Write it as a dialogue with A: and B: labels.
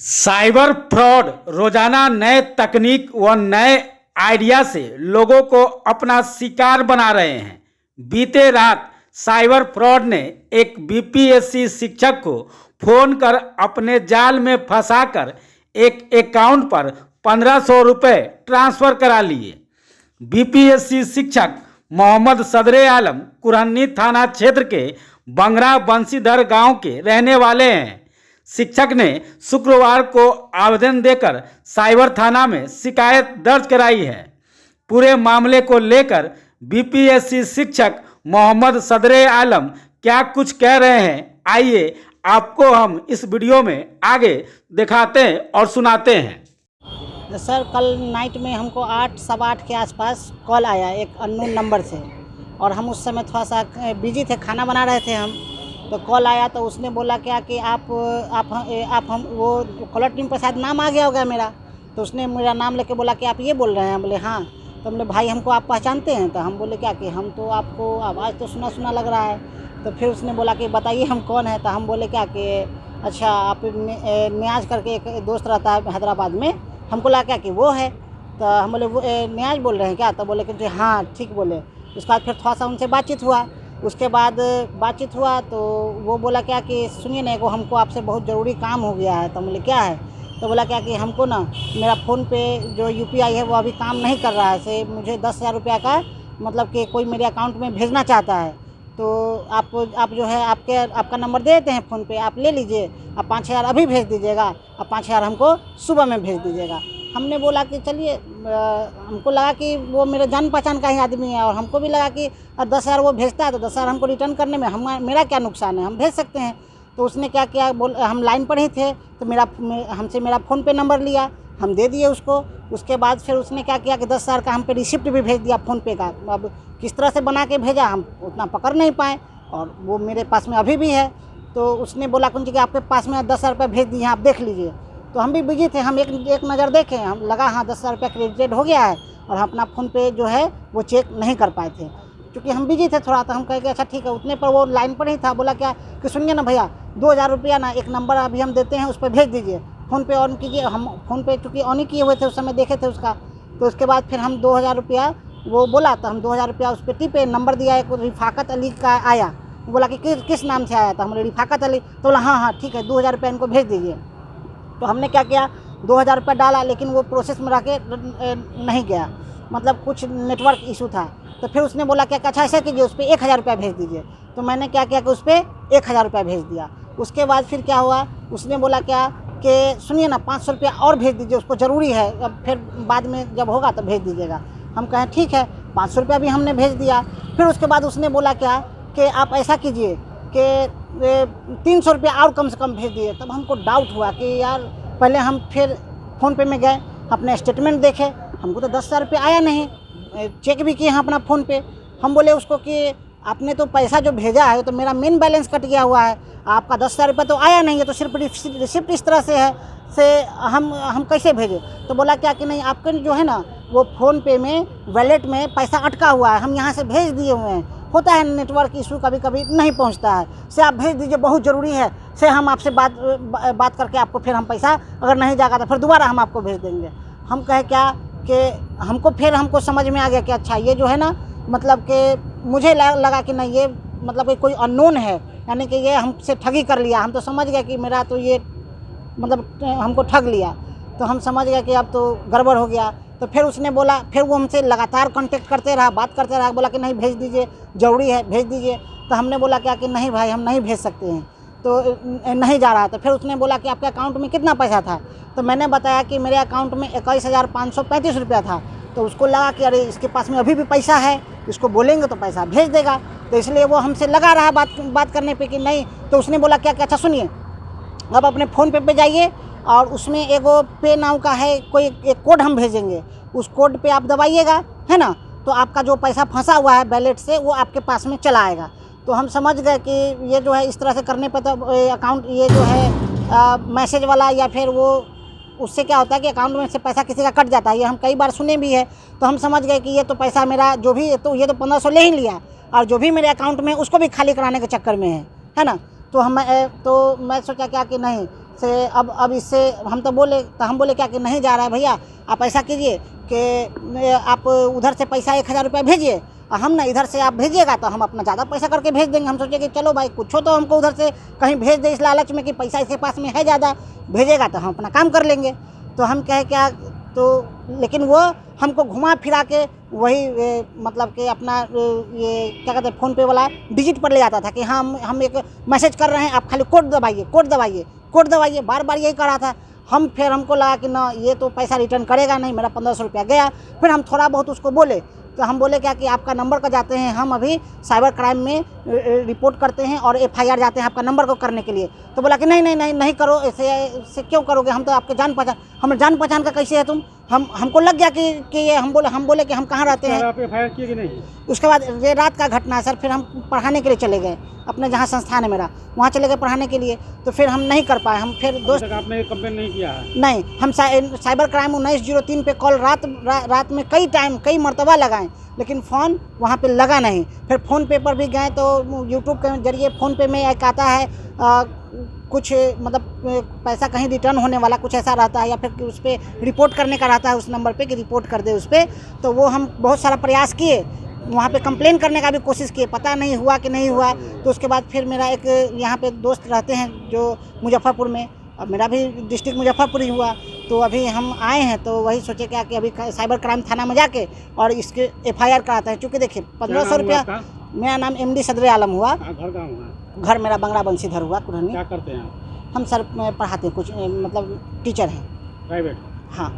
A: Cyber fraud रोजाना नए तकनीक व नए आइडिया से लोगों को अपना शिकार बना रहे हैं। बीते रात साइबर फ्रॉड ने एक बीपीएससी शिक्षक को फोन कर अपने जाल में फंसाकर एक अकाउंट पर 1500 रुपये ट्रांसफर करा लिए। बीपीएससी शिक्षक मोहम्मद सदरे आलम कुरहनी थाना क्षेत्र के बंगरा बंशीधर गांव के रहने वाले हैं। शिक्षक ने शुक्रवार को आवेदन देकर साइबर थाना में शिकायत दर्ज कराई है। पूरे मामले को लेकर बीपीएससी शिक्षक मोहम्मद सदरे आलम क्या कुछ कह रहे हैं, आइए आपको हम इस वीडियो में आगे दिखाते हैं और सुनाते हैं।
B: सर, कल नाइट में हमको 8 सवा 8 के आसपास कॉल आया एक अननोन नंबर से, और हम उस समय थोड़ा सा बिजी थे, खाना बना रहे थे हम। तो कॉल आया तो उसने बोला क्या कि आप हम वो कॉलर टीम पर शायद नाम आ गया होगा मेरा। तो उसने मेरा नाम लेके बोला कि आप ये बोल रहे हैं। हम बोले हाँ। तो हमने भाई हमको आप पहचानते हैं? तो हम बोले क्या कि हम तो आपको आवाज़ तो सुना सुना लग रहा है। तो फिर उसने बोला कि बताइए हम कौन है। तो हम बोले क्या कि अच्छा आप न्याज करके एक दोस्त रहता है हैदराबाद में, हमको लगा क्या कि वो है। तो हम बोले वो न्याज बोल रहे हैं क्या? तो बोले कि हाँ ठीक बोले। उसके बाद फिर थोड़ा सा उनसे बातचीत हुआ। उसके बाद बातचीत हुआ तो वो बोला क्या कि सुनिए ना, वो हमको आपसे बहुत ज़रूरी काम हो गया है। तो बोले क्या है? तो बोला क्या कि हमको ना मेरा फ़ोन पे जो यूपीआई है वो अभी काम नहीं कर रहा है, से मुझे 10,000 रुपया का मतलब कि कोई मेरे अकाउंट में भेजना चाहता है। तो आप जो है आपका नंबर दे देते हैं फ़ोन पे, आप ले लीजिए, आप 5,000 अभी भेज दीजिएगा, आप 5,000 हमको सुबह में भेज दीजिएगा। हमने बोला कि चलिए, हमको लगा कि वो मेरे जान पहचान का ही आदमी है, और हमको भी लगा कि 10,000 वो भेजता है तो 10,000 हमको रिटर्न करने में मेरा क्या नुकसान है, हम भेज सकते हैं। तो उसने क्या किया, हम लाइन पर ही थे तो हमसे मेरा फ़ोन पे नंबर लिया, हम दे दिए उसको। उसके बाद फिर उसने क्या किया कि 10,000 का हम पे रिसिप्ट भी भेज दिया फ़ोन पे का। अब किस तरह से बना के भेजा हम उतना पकड़ नहीं पाए, और वो मेरे पास में अभी भी है। तो उसने बोला कि आपके पास में 10,000 रुपये भेज दिए, आप देख लीजिए। तो हम भी बिजी थे, हम एक नज़र देखें, हम लगा हाँ 10,000 रुपया क्रेडिटेड हो गया है, और हम अपना फ़ोन पे जो है वो चेक नहीं कर पाए थे क्योंकि हम बिजी थे थोड़ा। तो हम कहे कि अच्छा ठीक है। उतने पर वो लाइन पर ही था। बोला क्या कि सुनिए ना भैया, 2,000 रुपया ना एक नंबर अभी हम देते हैं, उस पर भेज दीजिए, फ़ोन पे ऑन कीजिए। हम फ़ोन पे चूँकि ऑन ही किए हुए थे उस समय, देखे थे उसका। तो उसके बाद फिर हम 2,000 रुपया वो बोला, तो हम 2,000 रुपया उस पर टिपे। नंबर दिया एक रिफाकत अली का आया, वो बोला कि किस नाम से आया था? हम बोले रिफाकत अली। तो बोला हाँ ठीक है, 2,000 रुपया इनको भेज दीजिए। तो हमने क्या किया, 2,000 रुपया डाला, लेकिन वो प्रोसेस में रह के नहीं गया, मतलब कुछ नेटवर्क इशू था। तो फिर उसने बोला क्या अच्छा ऐसा कीजिए, उस पर 1,000 रुपया भेज दीजिए। तो मैंने क्या किया कि उस पर 1,000 रुपया भेज दिया। उसके बाद फिर क्या हुआ, उसने बोला क्या कि सुनिए ना 500 रुपया और भेज दीजिए, उसको ज़रूरी है, अब फिर बाद में जब होगा तो भेज दीजिएगा। हम कहें ठीक है, 500 रुपया भी हमने भेज दिया। फिर उसके बाद उसने बोला क्या कि आप ऐसा कीजिए कि 300 रुपया और कम से कम भेज दिए। तब हमको डाउट हुआ कि यार, पहले हम फिर फ़ोन पे में गए, अपने स्टेटमेंट देखे, हमको तो 10,000 रुपये आया नहीं, चेक भी किए हैं अपना फ़ोन पे। हम बोले उसको कि आपने तो पैसा जो भेजा है तो मेरा मेन बैलेंस कट गया हुआ है, आपका 10,000 रुपये तो आया नहीं है, तो सिर्फ रिसिप्ट इस तरह से है, हम कैसे भेजें? तो बोला क्या कि नहीं, आपके जो है ना वो फ़ोन पे में वॉलेट में पैसा अटका हुआ है, हम यहाँ से भेज दिए हुए हैं, होता है नेटवर्क इशू, कभी कभी नहीं पहुँचता है, से आप भेज दीजिए, बहुत ज़रूरी है, से हम आपसे बात करके आपको फिर हम पैसा अगर नहीं जाएगा तो फिर दोबारा हम आपको भेज देंगे। हम कहे क्या कि हमको समझ में आ गया कि अच्छा ये जो है ना, मतलब कि मुझे लगा कि नहीं ये मतलब कि कोई अननोन है, यानी कि ये हमसे ठगी कर लिया। हम तो समझ गए कि मेरा तो ये मतलब हमको ठग लिया। तो हम समझ गए कि अब तो गड़बड़ हो गया। तो फिर उसने बोला, फिर वो हमसे लगातार कांटेक्ट करते रहा, बात करते रहा, बोला कि नहीं भेज दीजिए, ज़रूरी है, भेज दीजिए। तो हमने बोला क्या कि नहीं भाई, हम नहीं भेज सकते हैं, तो नहीं जा रहा था। फिर उसने बोला कि आपके अकाउंट में कितना पैसा था? तो मैंने बताया कि मेरे अकाउंट में 21,535 रुपया था। तो उसको लगा कि अरे इसके पास में अभी भी पैसा है, इसको बोलेंगे तो पैसा भेज देगा। तो इसलिए वो हमसे लगा रहा बात करने पे कि नहीं। तो उसने बोला क्या कि अच्छा सुनिए, अब अपने फ़ोन पे जाइए, और उसमें एगो पे नाउ का है, कोई एक कोड हम भेजेंगे, उस कोड पे आप दबाइएगा, है ना, तो आपका जो पैसा फंसा हुआ है वॉलेट से वो आपके पास में चला आएगा। तो हम समझ गए कि ये जो है इस तरह से करने पे तो अकाउंट ये जो है मैसेज वाला, या फिर वो उससे क्या होता है कि अकाउंट में से पैसा किसी का कट जाता है, ये हम कई बार सुने भी है। तो हम समझ गए कि ये तो पैसा मेरा जो भी, तो ये तो 1500 ले ही लिया, और जो भी मेरे अकाउंट में उसको भी खाली कराने के चक्कर में है ना। तो मैं सोचा क्या कि नहीं, से अब इससे हम तो बोले, तो हम बोले क्या कि नहीं जा रहा है भैया, आप ऐसा कीजिए कि आप उधर से पैसा 1000 रुपया भेजिए और हम ना इधर से आप भेजिएगा तो हम अपना ज़्यादा पैसा करके भेज देंगे। हम सोचे कि चलो भाई कुछ तो हमको उधर से कहीं भेज दे इस लालच में कि पैसा इसके पास में है ज़्यादा, भेजेगा तो हम अपना काम कर लेंगे। तो हम कहे क्या, तो लेकिन वो हमको घुमा फिरा के वही मतलब कि अपना ये क्या कहते हैं फ़ोन पे वाला डिजिट पर ले जाता था कि हम एक मैसेज कर रहे हैं, आप खाली कोड दबाइए, कोड दबाइए, कोड दबाइए, बार बार यही कर रहा था। फिर हमको लगा कि ना ये तो पैसा रिटर्न करेगा नहीं, मेरा 1500 रुपया गया। फिर हम थोड़ा बहुत उसको बोले, तो हम बोले क्या कि आपका नंबर का जाते हैं हम अभी साइबर क्राइम में रिपोर्ट करते हैं और FIR जाते हैं आपका नंबर को करने के लिए। तो बोला कि नहीं करो, ऐसे क्यों करोगे, हम तो आपके जान पहचान, हम जान पहचान का कैसे है तुम, हमको लग गया कि ये हम बोले कि हम कहाँ रहते हैं।
A: आप FIR किए कि नहीं?
B: उसके बाद ये रात का घटना है सर। फिर हम पढ़ाने के लिए चले गए अपने जहाँ संस्थान है मेरा, वहाँ चले गए पढ़ाने के लिए। तो फिर हम नहीं कर पाए। हम फिर दोस्त,
A: आपने कंप्लेन नहीं किया है?
B: नहीं, हम साइबर क्राइम 1903 पे कॉल रात में कई मरतबा लगाएं, लेकिन फ़ोन वहाँ पे लगा नहीं। फिर फ़ोन पे पर भी गए तो यूट्यूब के जरिए फ़ोन पे में एक आता है कुछ मतलब पैसा कहीं रिटर्न होने वाला कुछ ऐसा रहता है, या फिर उस पर रिपोर्ट करने का रहता है उस नंबर पे कि रिपोर्ट कर दे उस पर। तो वो हम बहुत सारा प्रयास किए, वहाँ पे कंप्लेन करने का भी कोशिश किए, पता नहीं हुआ कि नहीं हुआ। तो उसके बाद फिर मेरा एक यहाँ पे दोस्त रहते हैं जो मुजफ्फरपुर में, अब मेरा भी डिस्ट्रिक्ट मुजफ्फरपुर ही हुआ। तो अभी हम आए हैं तो वही सोचे क्या कि अभी साइबर क्राइम थाना में जाके और इसके FIR कराते हैं। चूँकि देखिए 1500 रुपया। मेरा नाम MD सदर आलम हुआ। घर मेरा बंगड़ा बंशीधर हुआ कुरहनी।
A: क्या करते हैं आप?
B: हम सर पढ़ाते हैं, कुछ मतलब टीचर हैं
A: प्राइवेट?
B: हाँ।